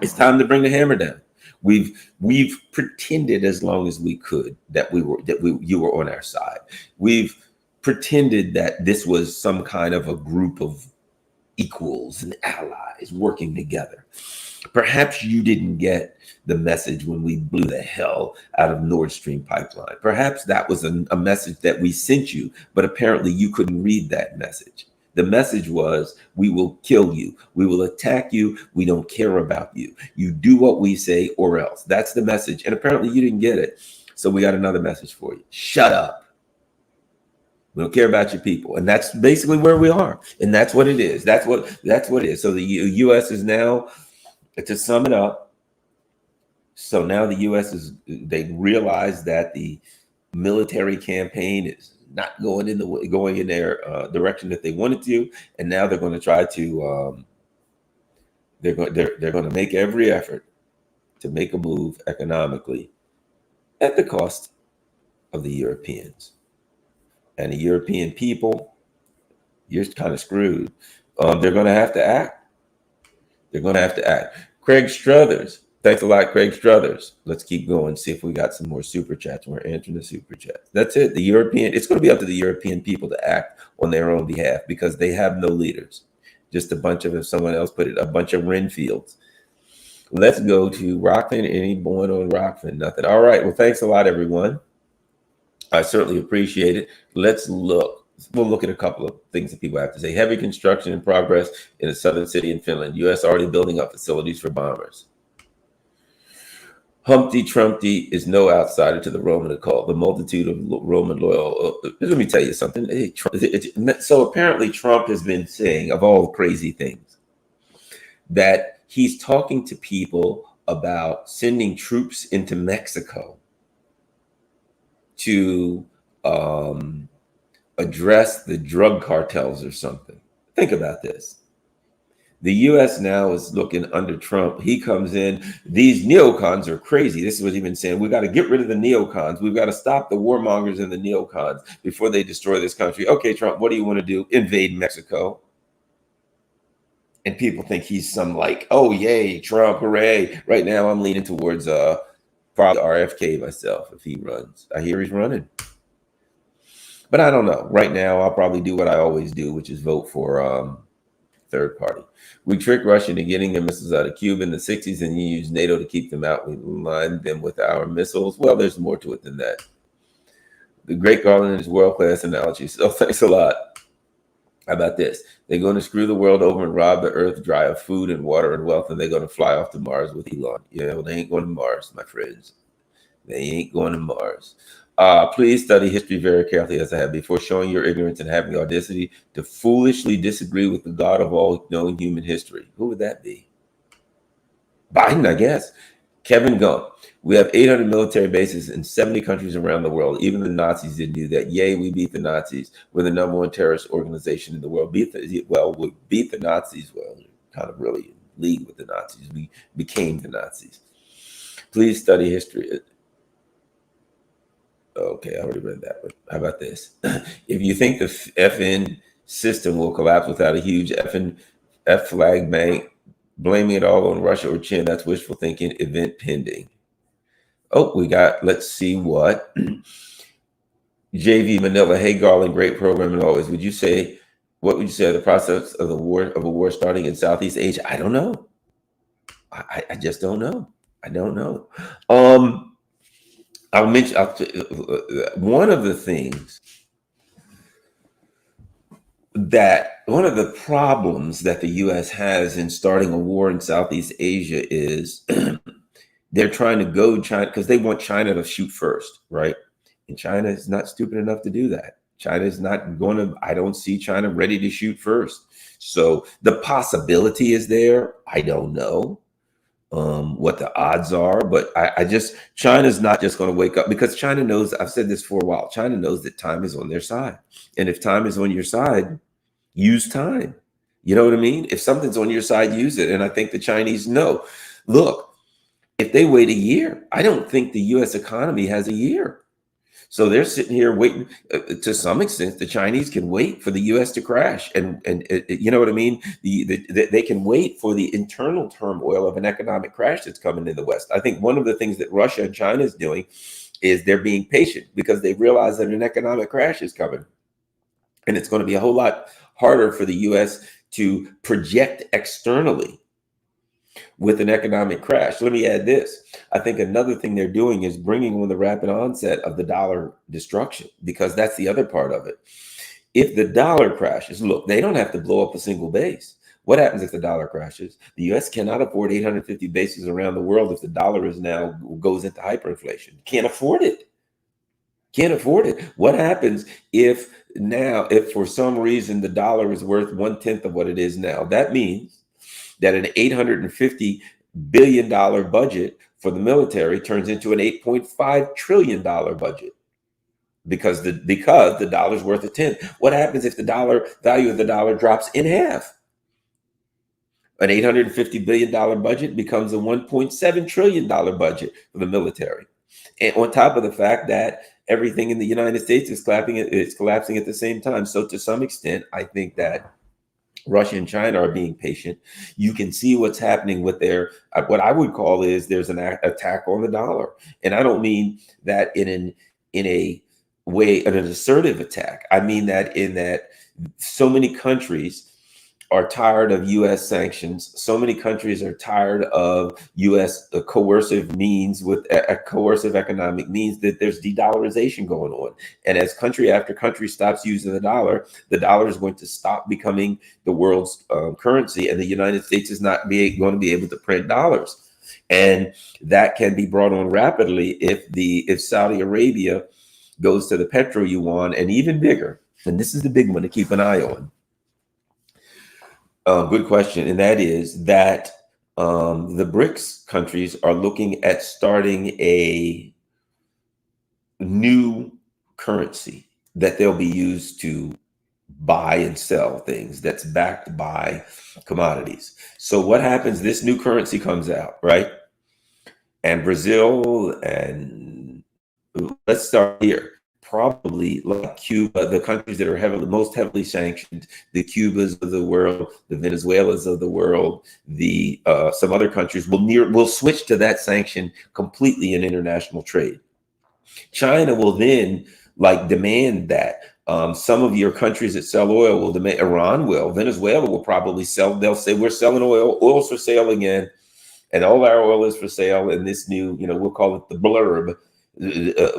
it's time to bring the hammer down. We've pretended as long as we could that you were on our side. We've pretended that this was some kind of a group of equals and allies working together. Perhaps you didn't get the message when we blew the hell out of Nord Stream pipeline. Perhaps that was a message that we sent you, but apparently you couldn't read that message. The message was, we will kill you. We will attack you. We don't care about you. You do what we say or else. That's the message. And apparently you didn't get it. So we got another message for you. Shut up. We don't care about your people. And that's basically where we are. And that's what it is. That's what it is. So the U.S. is now, to sum it up, so now the U.S. they realize that the military campaign is not going in their direction that they wanted to, and now they're going to try to they're going to make every effort to make a move economically at the cost of the Europeans. And the European people, you're kind of screwed. They're going to have to act. They're going to have to act. Craig Struthers, Thanks a lot, Craig Struthers. Let's keep going. See if we got some more super chats. We're answering the super chats. That's it. It's going to be up to the European people to act on their own behalf because they have no leaders. Just a bunch of, if someone else put it, a bunch of Renfields. Let's go to Rockfin. Any born on Rockfin? Nothing. All right. Well, thanks a lot, everyone. I certainly appreciate it. Let's look. We'll look at a couple of things that people have to say. Heavy construction in progress in a southern city in Finland. U.S. already building up facilities for bombers. Humpty Trumpty is no outsider to the Roman occult. The multitude of Roman loyal. Let me tell you something. So apparently Trump has been saying, of all crazy things, that he's talking to people about sending troops into Mexico to address the drug cartels or something. Think about this. The U.S. now is looking under Trump. He comes in. These neocons are crazy. This is what he's been saying. We got to get rid of the neocons. We've got to stop the warmongers and the neocons before they destroy this country. Okay, Trump, what do you want to do? Invade Mexico. And people think he's some like, oh, yay, Trump, hooray. Right now, I'm leaning towards probably RFK myself if he runs. I hear he's running. But I don't know. Right now, I'll probably do what I always do, which is vote for third party. We tricked Russia into getting their missiles out of Cuba in the 60s, and you use NATO to keep them out. We lined them with our missiles. Well, there's more to it than that. The Great Garland is world-class analogy. So thanks a lot. How about this? They're going to screw the world over and rob the earth dry of food and water and wealth, and they're going to fly off to Mars with Elon. Yeah, well, they ain't going to Mars, my friends. They ain't going to Mars. Please study history very carefully, as I have before, showing your ignorance and having the audacity to foolishly disagree with the God of all known human history. Who would that be? Biden, I guess. Kevin Gump. We have 800 military bases in 70 countries around the world. Even the Nazis didn't do that. Yay, we beat the Nazis. We're the #1 terrorist organization in the world. We beat the Nazis. Well, kind of really in league with the Nazis. We became the Nazis. Please study history. Okay, I already read that one. How about this? If you think the FN system will collapse without a huge F flag bank, blaming it all on Russia or China, that's wishful thinking, event pending. Oh, we got, let's see what. JV Manila, hey Garland, great program as always. What would you say of the process of a war starting in Southeast Asia? I don't know. I just don't know. I don't know. I'll mention one of the things one of the problems that the U.S. has in starting a war in Southeast Asia is they're trying to go China because they want China to shoot first, right? And China is not stupid enough to do that. China is not going to, I don't see China ready to shoot first. So the possibility is there. I don't know what the odds are, but China's not just going to wake up because China knows, I've said this for a while, China knows that time is on their side. And if time is on your side, use time. You know what I mean? If something's on your side, use it. And I think the Chinese know. Look, if they wait a year, I don't think the U.S. economy has a year. So they're sitting here waiting. To some extent, the Chinese can wait for the U.S. to crash, and you know what I mean. They can wait for the internal turmoil of an economic crash that's coming in the West. I think one of the things that Russia and China is doing is they're being patient because they realize that an economic crash is coming, and it's going to be a whole lot harder for the U.S. to project externally with an economic crash. Let me add this. I think another thing they're doing is bringing on the rapid onset of the dollar destruction, because that's the other part of it. If the dollar crashes, look, they don't have to blow up a single base. What happens if the dollar crashes? The U.S. cannot afford 850 bases around the world if the dollar goes into hyperinflation. Can't afford it. Can't afford it. What happens if for some reason the dollar is worth 1/10 of what it is now? That means that an $850 billion budget for the military turns into an $8.5 trillion budget because the dollar's worth a tenth. What happens if the value of the dollar drops in half? An $850 billion budget becomes a $1.7 trillion budget for the military. And on top of the fact that everything in the United States is collapsing at the same time. So to some extent, I think that Russia and China are being patient. You can see what's happening with their what I would call is there's an attack on the dollar, and I don't mean that in a way an assertive attack. I mean that in that so many countries are tired of U.S. sanctions. So many countries are tired of U.S. Coercive means with a coercive economic means that there's de-dollarization going on. And as country after country stops using the dollar is going to stop becoming the world's currency, and the United States is not going to be able to print dollars. And that can be brought on rapidly if Saudi Arabia goes to the petro yuan, and even bigger. And this is the big one to keep an eye on. Good question. And that is that the BRICS countries are looking at starting a new currency that they'll be used to buy and sell things that's backed by commodities. So what happens? This new currency comes out, right? And Brazil, and let's start here. Probably like Cuba, the countries that are most heavily sanctioned, the Cubas of the world, the Venezuelas of the world, the some other countries will switch to that sanction completely in international trade. China will then demand that. Some of your countries that sell oil will demand. Iran will. Venezuela will probably sell. They'll say we're selling oil. Oil's for sale again, and all our oil is for sale. And this new, we'll call it the blurb,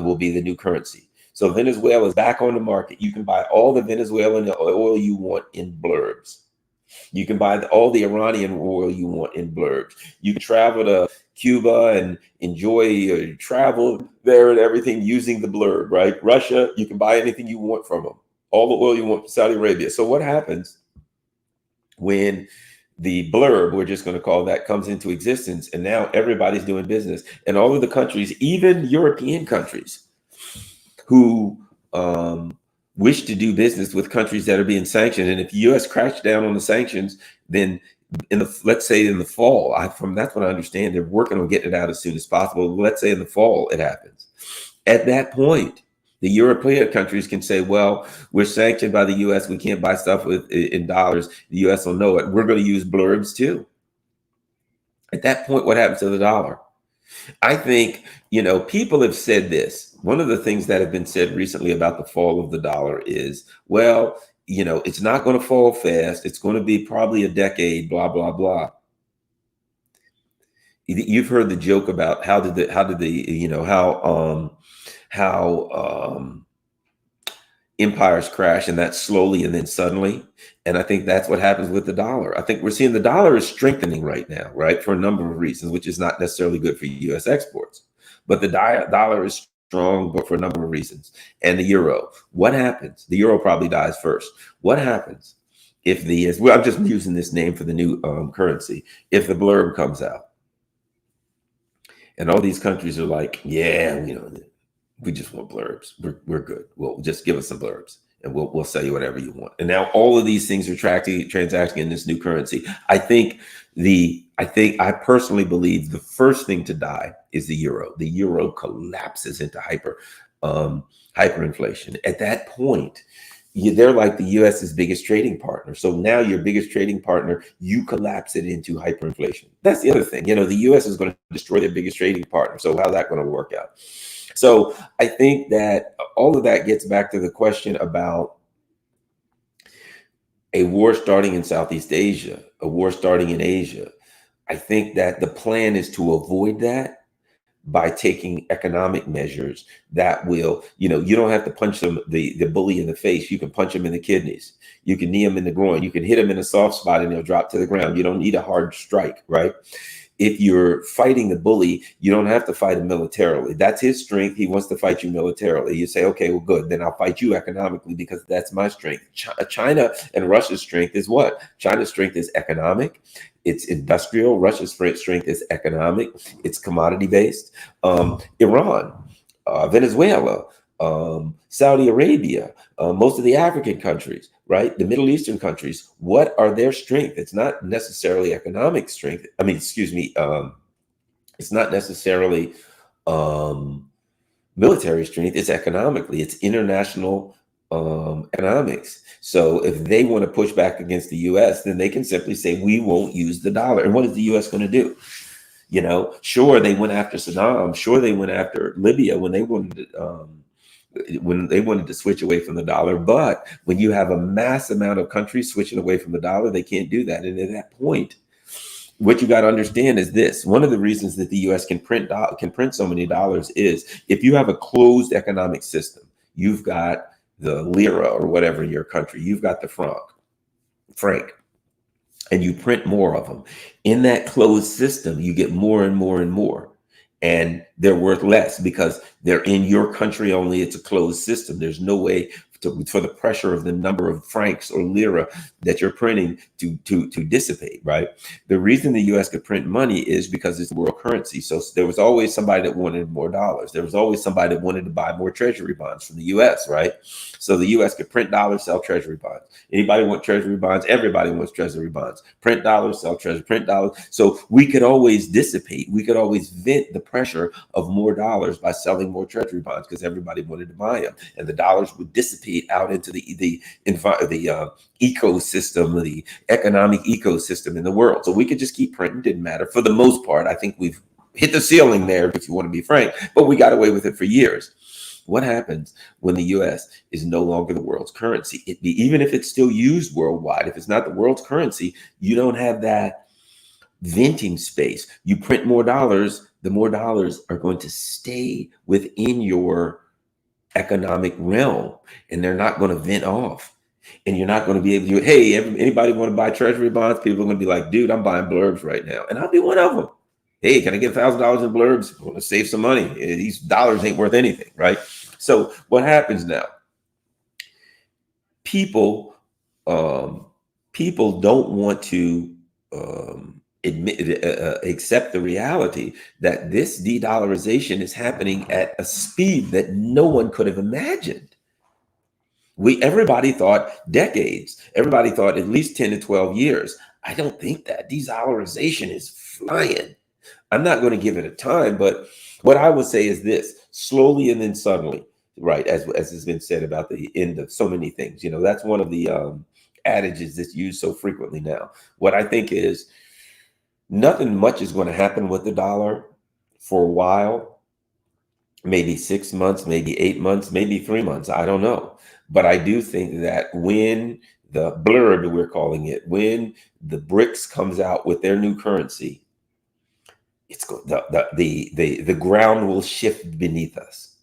will be the new currency. So Venezuela is back on the market. You can buy all the Venezuelan oil you want in blurbs. You can buy all the Iranian oil you want in blurbs. You can travel to Cuba and enjoy your travel there and everything using the blurb, right? Russia, you can buy anything you want from them. All the oil you want from Saudi Arabia. So what happens when the blurb, we're just going to call that, comes into existence, and now everybody's doing business, and all of the countries, even European countries, who wish to do business with countries that are being sanctioned. And if the U.S. cracks down on the sanctions, then let's say in the fall, that's what I understand, they're working on getting it out as soon as possible. Let's say in the fall it happens. At that point, the European countries can say, well, we're sanctioned by the U.S. We can't buy stuff in dollars. The U.S. will know it. We're going to use blurbs too. At that point, what happens to the dollar? I think, people have said this. One of the things that have been said recently about the fall of the dollar is, well, it's not going to fall fast. It's going to be probably a decade, blah, blah, blah. You've heard the joke about how empires crash, and that's slowly and then suddenly. And I think that's what happens with the dollar. I think we're seeing the dollar is strengthening right now, right? For a number of reasons, which is not necessarily good for U.S. exports. But the dollar is strong, but for a number of reasons. And the euro, what happens? The euro probably dies first. What happens if I'm just using this name for the new currency, if the blurb comes out? And all these countries are like, yeah, we just want blurbs. We're good. Well, just give us some blurbs, and we'll sell you whatever you want. And now all of these things are transacting in this new currency. I personally believe the first thing to die is the euro. The euro collapses into hyperinflation. At that point, they're like the U.S.'s biggest trading partner. So now your biggest trading partner, you collapse it into hyperinflation. That's the other thing. The U.S. is going to destroy their biggest trading partner. So how's that going to work out? So I think that all of that gets back to the question about a war starting in Southeast Asia, a war starting in Asia. I think that the plan is to avoid that by taking economic measures that will, you don't have to punch the bully in the face. You can punch him in the kidneys. You can knee him in the groin. You can hit him in a soft spot and he'll drop to the ground. You don't need a hard strike, right? If you're fighting the bully, you don't have to fight him militarily. That's his strength. He wants to fight you militarily. You say, okay, well, good. Then I'll fight you economically because that's my strength. China and Russia's strength is what? China's strength is economic. It's industrial. Russia's strength is economic. It's commodity based. Iran, Venezuela, Saudi Arabia, most of the African countries, right? The Middle Eastern countries, what are their strength? It's not necessarily economic strength. I mean, excuse me. It's not necessarily military strength. It's economically, it's international economics. So if they want to push back against the U.S., then they can simply say we won't use the dollar. And what is the U.S. going to do? You know, sure they went after Saddam. Sure they went after Libya when they wanted to switch away from the dollar. But when you have a mass amount of countries switching away from the dollar, they can't do that. And at that point, what you got to understand is this: one of the reasons that the U.S. can print so many dollars is if you have a closed economic system. You've got the lira or whatever in your country. You've got the franc, and you print more of them. In that closed system, you get more and more and more. And they're worth less because they're in your country only. It's a closed system. There's no way for the pressure of the number of francs or lira that you're printing to dissipate, right? The reason the U.S. could print money is because it's world currency. So there was always somebody that wanted more dollars. There was always somebody that wanted to buy more treasury bonds from the U.S., right? So the U.S. could print dollars, sell treasury bonds. Anybody want treasury bonds? Everybody wants treasury bonds. Print dollars, sell treasury, print dollars. So we could always dissipate. We could always vent the pressure of more dollars by selling more treasury bonds because everybody wanted to buy them, and the dollars would dissipate out into the ecosystem, the economic ecosystem in the world. So we could just keep printing. Didn't matter for the most part. I think we've hit the ceiling there, if you want to be frank, but we got away with it for years. What happens when the U.S. is no longer the world's currency? Even if it's still used worldwide, if it's not the world's currency, you don't have that venting space. You print more dollars, the more dollars are going to stay within your economic realm, and they're not going to vent off. And you're not going to be able to, hey, anybody want to buy treasury bonds? People are going to be like, dude, I'm buying blurbs right now. And I'll be one of them. Hey, can I get $1,000 in blurbs? I want to save some money. These dollars ain't worth anything, right? So what happens now? People don't want to accept the reality that this de-dollarization is happening at a speed that no one could have imagined. Everybody thought decades. Everybody thought at least 10 to 12 years. I don't think that de-dollarization is flying. I'm not going to give it a time, but what I would say is this: slowly and then suddenly, right? As has been said about the end of so many things. You know, that's one of the adages that's used so frequently now. What I think is nothing much is going to happen with the dollar for a while, maybe 6 months, maybe 8 months, maybe 3 months. I don't know. But I do think that when the blurb, we're calling it, when the BRICS comes out with their new currency, the ground will shift beneath us.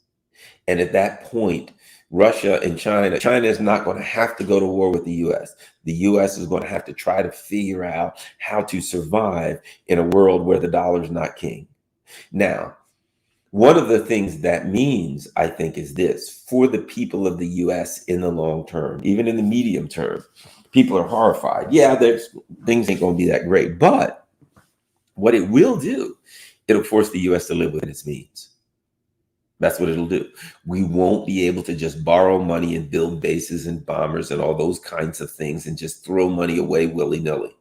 And at that point, Russia and China is not going to have to go to war with the U.S. The U.S. is going to have to try to figure out how to survive in a world where the dollar is not king. Now, one of the things that means, I think, is this: for the people of the U.S. in the long term, even in the medium term, people are horrified. Yeah, things ain't going to be that great, but what it will do, it'll force the U.S. to live within its means. That's what it'll do. We won't be able to just borrow money and build bases and bombers and all those kinds of things and just throw money away willy-nilly.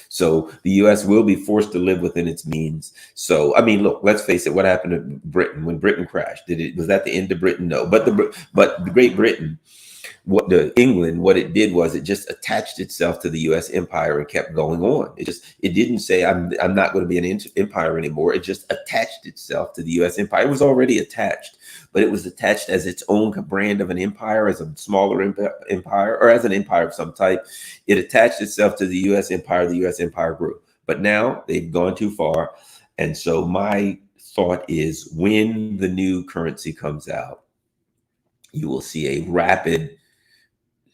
So the U.S. will be forced to live within its means. So, I mean, look, let's face it. What happened to Britain when Britain crashed? Was that the end of Britain? No. But the Great Britain, what it did was it just attached itself to the U.S. empire and kept going on. It didn't say I'm not going to be an empire anymore. It just attached itself to the U.S. empire. It was already attached, but it was attached as its own brand of an empire, as a smaller empire, or as an empire of some type. It attached itself to the U.S. empire. The U.S. empire grew, but now they've gone too far. And so my thought is, when the new currency comes out, you will see a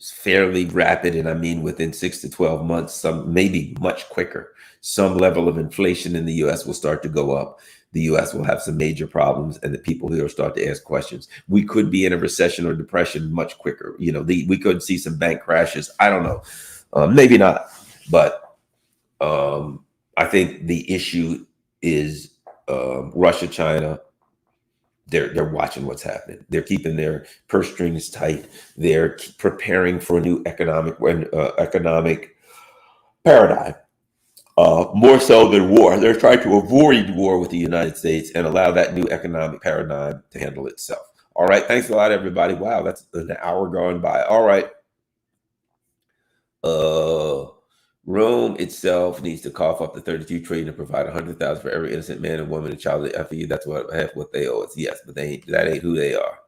fairly rapid, and I mean within 6 to 12 months, some maybe much quicker, some level of inflation in the U.S. will start to go up. The U.S. will have some major problems, and the people here will start to ask questions. We could be in a recession or depression much quicker. You know, we could see some bank crashes. I don't know, maybe not, but I think the issue is Russia, China. They're watching what's happening. They're keeping their purse strings tight. They're preparing for a new economic paradigm, more so than war. They're trying to avoid war with the United States and allow that new economic paradigm to handle itself. All right. Thanks a lot, everybody. Wow, that's an hour gone by. All right. Rome itself needs to cough up the 32 trillion and provide 100,000 for every innocent man and woman and child. After you, that's what half what they owe us. Yes, but that ain't who they are.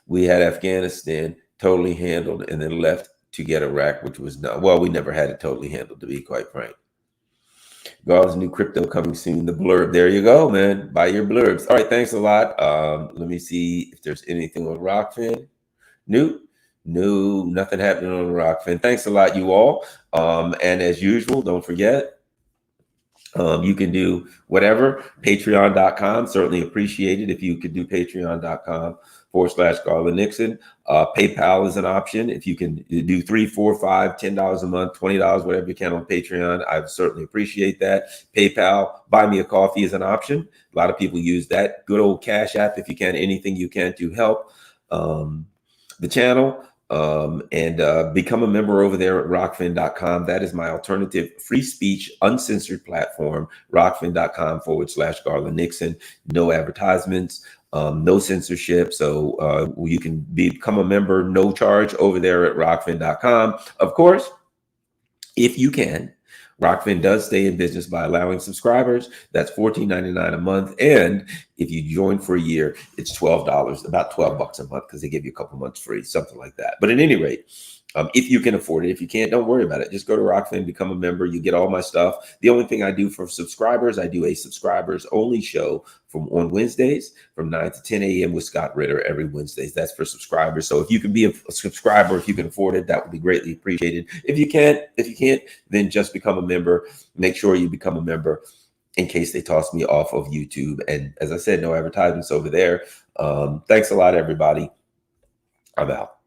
We had Afghanistan totally handled and then left to get Iraq, which was not, well, we never had it totally handled, to be quite frank. God's new crypto coming soon. The blurb. There you go, man. Buy your blurbs. All right, thanks a lot. Let me see if there's anything on Rockfin. New. No, nothing happening on Rockfin. Thanks a lot, you all. And as usual, don't forget, you can do whatever. Patreon.com. Certainly appreciate it if you could do patreon.com/Garland Nixon. PayPal is an option. If you can do $3, $4, $5, $10 a month, $20, whatever you can on Patreon, I certainly appreciate that. PayPal, buy me a coffee is an option. A lot of people use that. Good old Cash App, if you can, anything you can to help the channel. And become a member over there at rockfin.com. That is my alternative free speech, uncensored platform, rockfin.com/Garland Nixon. No advertisements, no censorship. So you can become a member, no charge over there at rockfin.com. Of course, if you can, Rockfin does stay in business by allowing subscribers. That's $14.99 a month. And if you join for a year, it's $12, about $12 a month, because they give you a couple months free, something like that. But at any rate, if you can afford it, if you can't, don't worry about it. Just go to Rockfin, become a member. You get all my stuff. The only thing I do for subscribers, I do a subscribers only show on Wednesdays from 9 to 10 a.m. with Scott Ritter every Wednesdays. That's for subscribers. So if you can be a subscriber, if you can afford it, that would be greatly appreciated. If you can't, then just become a member. Make sure you become a member in case they toss me off of YouTube. And as I said, no advertisements over there. Thanks a lot, everybody. I'm out.